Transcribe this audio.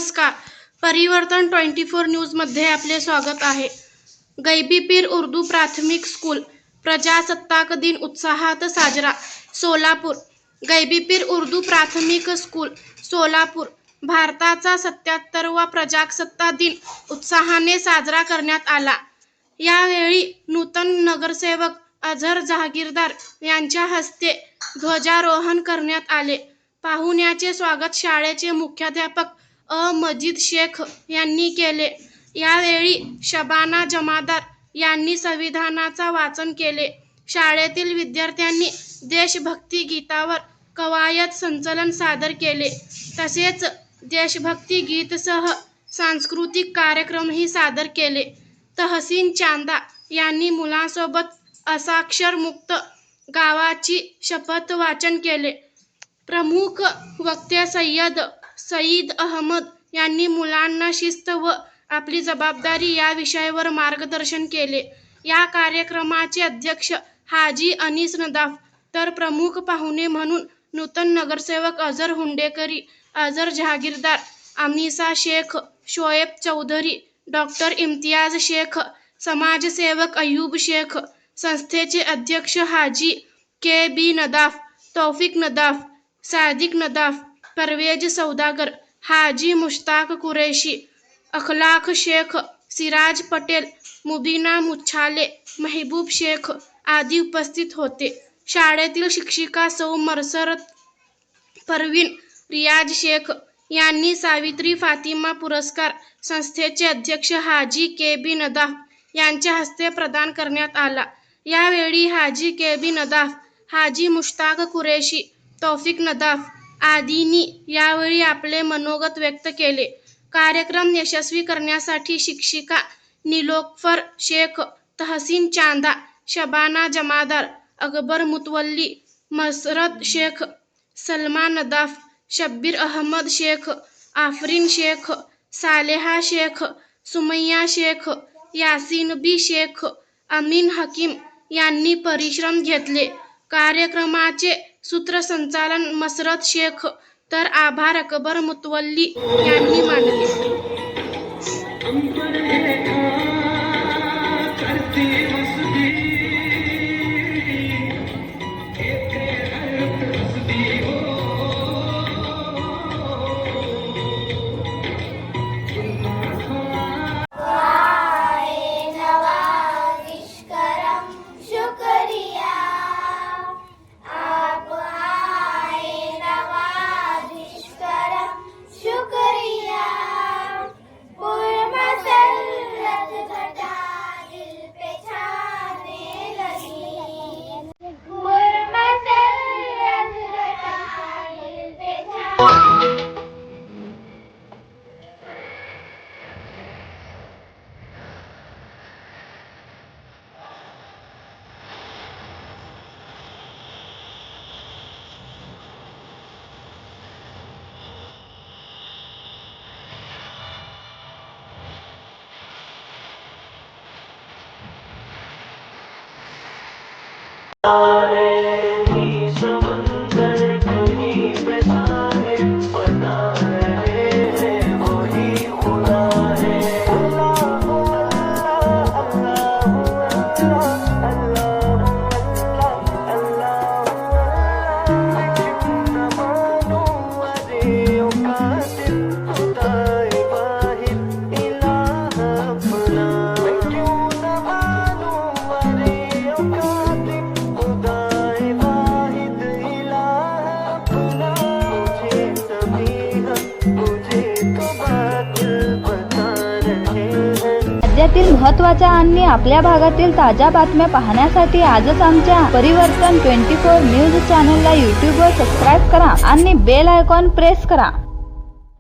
नमस्कार, परिवर्तन 24 न्यूजमध्ये आपले स्वागत आहे। गैबीपीर उर्दू प्राथमिक स्कूल प्रजासत्ताक दिन उत्साहात साजरा। सोलापूर गैबीपीर उर्दू प्राथमिक स्कूल सोलापूर भारताचा 77वा प्रजासत्ताक दिन उत्साहाने साजरा करण्यात आला। यावेळी नूतन नगरसेवक अझर जहागीरदार यांच्या हस्ते ध्वजारोहण करण्यात आले। पाहुण्याचे स्वागत शाळेचे मुख्याध्यापक मजीद शेख यांनी केले। यावेळी शबाना जमादार यांनी संविधानाचा वाचन केले। शाळेतील विद्यार्थ्यांनी देशभक्ती गीतावर कवायत संचलन सादर केले। तसेच देशभक्ती गीतसह सांस्कृतिक कार्यक्रमही सादर केले। तहसीन चांदा यांनी मुलांसोबत असाक्षरमुक्त गावाची शपथ वाचन केले। प्रमुख वक्ते सईद अहमद यांनी मुलांना शिस्त व आपली जबाबदारी या विषयावर मार्गदर्शन केले। या कार्यक्रमाचे अध्यक्ष हाजी अनीस नदाफ तर प्रमुख पाहुणे म्हणून नूतन नगरसेवक अझर हुंडेकरी, अझर जहागीरदार, अनिसा शेख, शोएब चौधरी, डॉक्टर इम्तियाज शेख, समाजसेवक अयूब शेख, संस्थेचे अध्यक्ष हाजी के.बी. नदाफ, तौफिक नदाफ, सादिक नदाफ, परवेज सौदागर, हाजी मुश्ताक कुरैशी, अखलाक शेख, सिराज पटेल, मुबीना मुच्छाले, महबूब शेख आदी उपस्थित होते। शाळेतील शिक्षिका सौ मसरत परवीन रियाज शेख यांनी सावित्री फातिमा पुरस्कार संस्थेचे अध्यक्ष हाजी के.बी. नदाफ यांच्या हस्ते प्रदान करण्यात आला। यावेळी हाजी के.बी. नदाफ, हाजी मुश्ताक कुरैशी, तौफिक नदाफ आदींनी यावेळी आपले मनोगत व्यक्त केले। कार्यक्रम यशस्वी करण्यासाठी शिक्षिका निलोफर शेख, तहसीन चांदा, शबाना जमादार, अकबर मुतवल्ली, मसरत शेख, सलमा नदाफ, शब्बीर अहमद शेख, आफरीन शेख, सालेहा शेख, सुमैया शेख, यासीन बी शेख, अमीन हकीम यांनी परिश्रम घेतले। कार्यक्रमाचे सूत्रसंचालन मसरत शेख तर आभार अकबर मुतवल्ली यांनी मानले। राज्यातील महत्त्वाच्या आणि आपल्या भागातील ताज्या बातम्या पाहण्यासाठी आजच आमच्या परिवर्तन 24 न्यूज चॅनलला यूट्यूबवर सबस्क्राईब करा आणि बेल आयकॉन प्रेस करा।